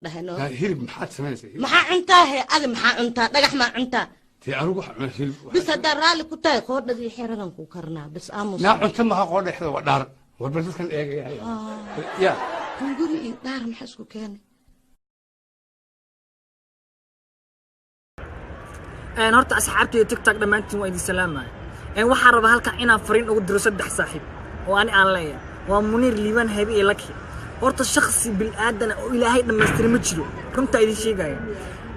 دهنو هرب محات سماسة محا عنتاه أدم محا عنتا دقح ما عنتا تي أروح هرب بس هذا رالي كتاي خود الذي حيرنا كوكرنا بس آموس لا عنتا ما هقول إحدى ودار والبلد كان إيه يا كنقولي دار محسكو كان أنا هرت أصحابتي تيك توك لما أنتم ويدي سلامة أنا وحرب هالك أنا فرين أقدر أصدق صاحب وأنا عليا ومنير ليبان هبي لك هرت الشخص بالآدم وإلهي لما استلمتشلو كنت أيدي شيء جاي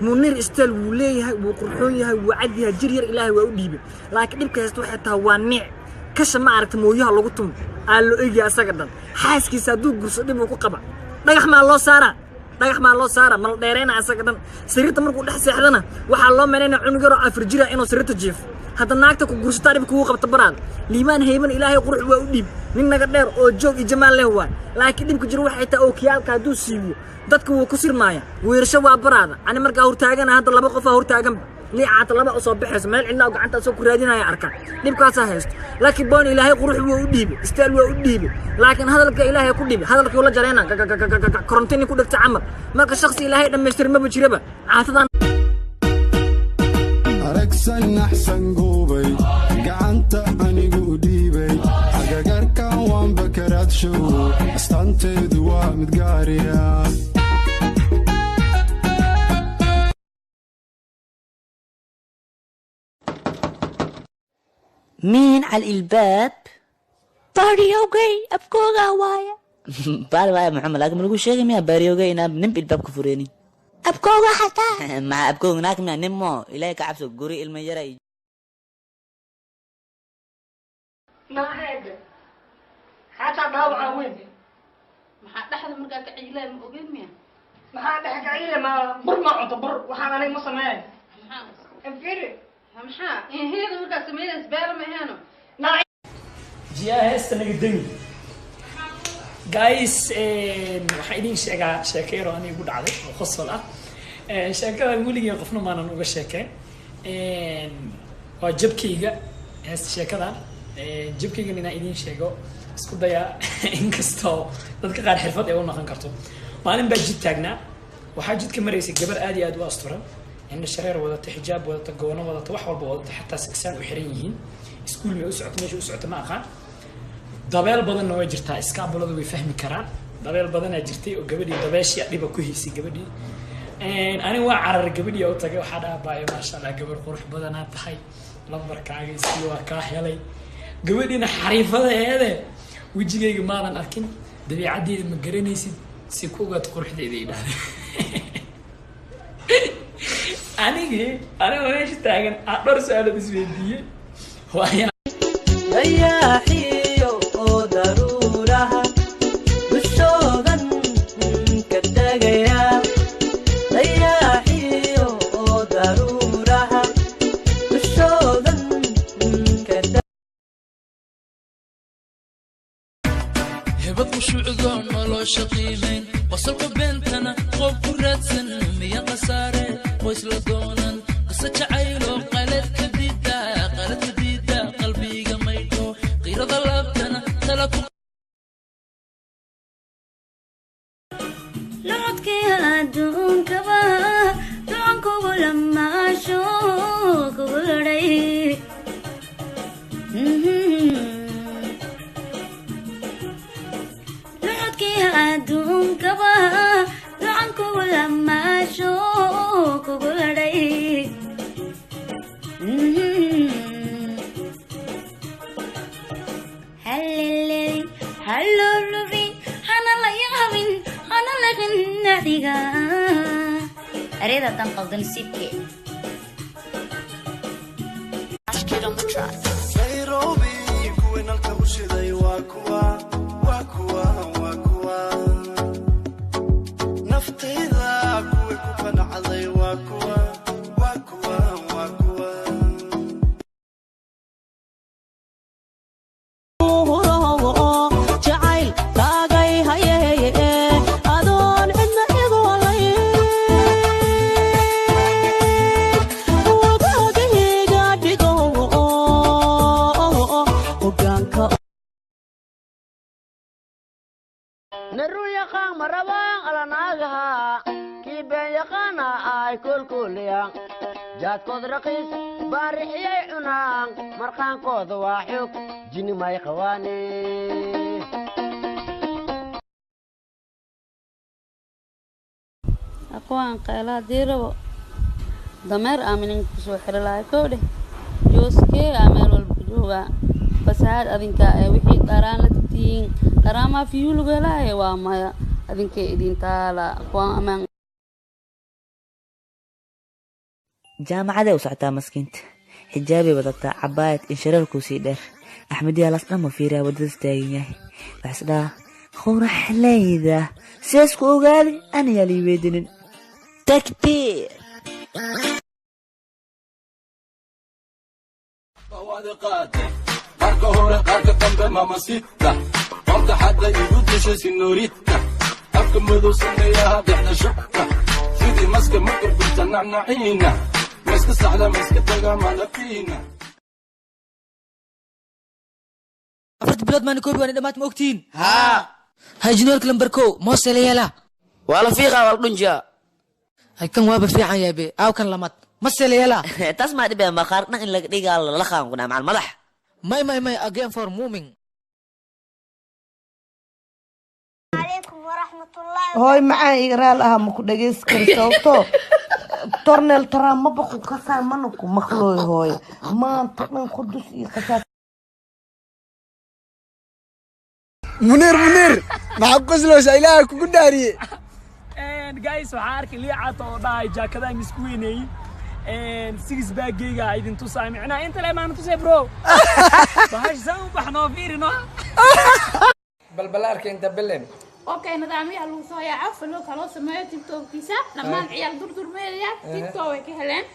منير استل وليها وقرحويها وعديها جرير إلهي وأوديبه لكن يبقى يستوحتها وانيع كشف ما عرفت مويها لقطهم قالوا إيجي أسقطن حاسكي صدوق قصدي موكو قبع دقح مع الله سارة دقح مع الله سارة مال ديرين أسقطن سريرته مركو دح سيحدنا waxaa loo maleynaa cunugaro afirjira inuu sirta jiif hada naagta ku guursataa dib kugu qabta baraan liimaan hayban ilaahay qurux waa u dhiib nin naga dheer oo joog iyo jamaal leh waa laakiin dibku jiro waxay taa oo kiyaalka haduu siibo dadku wuu ku sirmaaya weerasho waa baraada ani markaa hortaagana hadda laba qof hortaagan liicaata laba oo soo baxayso meel cidna gacanta soo ku raadinaya arka dibkaas haysto laakiin boon ilaahay qurux waa u dhiib istaal waa u dhiib laakiin hadalka ilaahay ku dhiib hadalkii la jareena korontiin ku dhigta camal marka shakhsi ilaahay dhameystirma bajiraba caatadan أحسن أحسن قوبي قعنت أني قوديبي حقاقر كان بكرات شو استنتي دواء متقارية مين على الباب؟ باريوغي أبكوغا وايا باري وايا محمد لكن نقول شيء ميا باريوغي أنا بنبي الباب كفريني أبكوغا حتى مع أبكوغ هناك من نمو إليك عبسو قري المجرى ما هذا حتى ضاوع وين ما حد أحد مرقا كعيلة مقبل ميا ما حد أحد كعيلة ما بر ما عند بر وحنا عليه مصنع انفيري همحا إيه هي مرقا سمينا زبالة ما هنا لا جيا هستنا قدامي جايس waxaan sheegaa sheekayro aniga ugu dhacday oo qosol ah sheekada guuliga qofna ma aanan uga sheekay waa jabkayga sheekadan jabkayga inaan idin sheego isku daya inkastoo dadka qaar xirfad ay u noqon karto maalin baa jid taagnaa waxaa jidka maraysay gabar aad iyo aad u asturan in shareer wadata xijaab wadata goono wadata wax walba wadata xataa saksaan u xiran yihiin iskuul ma u socoto meesha u socoto ma aqaan dabeel badan way jirtaa iskaabuladu way fahmi karaan dabeel badan ay jirtay oo gabadhii dabeeshii dhiba ku hiisay gabadhii ani waa carar gabadhii oo tagay waxa dhaabay ma sha Allah gabar qurux badan aad tahay lambarkaaga isii waa ka helay gabadhina xariifadeeda wajigayga maadan arkin dabiicadeeda ma garanaysid si ku ogaad quruxdeeda ilaahay aniga meesha taagan dhowr su'aalood isweydiiyey waaya ضياحيو ضرورها بالشوغن كتاقيا ضياحيو ضرورها بالشوغن كتاقيا هبط وشعقون ولو شقيمين وصلك بنتنا خوف كراتسن ميا قصاري قويس لدونا قصة عيلو قالت كديدا قالت كديدا قلبي قميتو غير ضلبتنا تلكو لعدك يا دون كبا دونكو لما أشوك وري لعدك يا دون كبا دونكو لما أشوك وري هلو لوفين أنا لا يهمين أنا لكن نعتيقا أريد أن تنقض نسيبك نيروبي كوين الكوشي ذي واكوا واكوا واكوا نفتي ذا كوي كوكنا عذي واكوا واكوا واكوا جعيل باقي هاي أدون عنا إغوالي وباقي قاعد يقو وقانك بيقانا اي كل يوم جات كود رقيص بارحي عنان مرقان كود واحد جيني ما يقواني أقوان قيلا ديرو ضمير آمنين كسو حرلا كوده جوسكي عمل والبجوغا فساد أذنك وحي قران لتتين قران ما فيه لغلا وما أذنك إدين تالا أقوان أمان jaamacada u socotaa maskiinta xijaabay wadataa cabaayad inshareer ku sii dheer axmed yaalaas dhamma fiiraa wadada taagan yahay waxaas dhaha qoraxleyda sidaas ku ogaadi anayaa lii weydinin takbiir marka hore qaarka dambe mamasita qorta xadda igu disha sinorita afka madow sameeyaha dhexda shubka sidii maska makurbinta nacnaciina maska saxda maska taga malafiina أفرد بلاد ما نكوبي وأنا دمات موقتين ها هاي جنورك لمبركو موصل يلا ولا فيها ولا دنجا هاي كان وابا في عيابي أو كان لمت مسل يلا تسمع دي بما خارقنا إن لك ديقا لخام كنا مع الملح ماي again for moving عليكم ورحمة الله هاي معاي إغرال أهم كدجس كريستوتو تورنل ترى ما بقول كسر منكو مخلوي هاي ما تقن قدس إخساس منير معقوس لو شايلها كوكو داري and guys waxaa arkay liicaad oo dhahay jaakadaha miskuinay and six bag giga idin tusay macnaa inta le maan tusay bro bahash saan u baxnoo fiirino balbalaarka inta bilen okay nidaamyaha lagu soo yaaco falo kala sameeyo tiktok-kiisa dhammaan ciyaal durdurmeedaya tiktok way ka heleen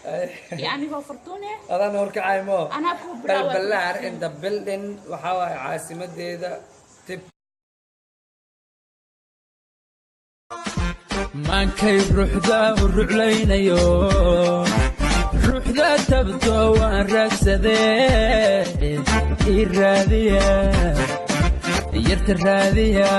yani waa fortune adaan horka caymo ana ku bilaaway balbalaar inta bilen waxa waay caasimadeeda tib maankay ruuxda u ruclaynayo ruuxda tabto waan raagsadee ii raadiya yarta raadiya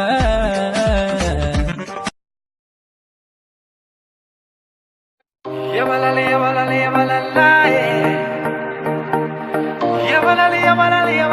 يا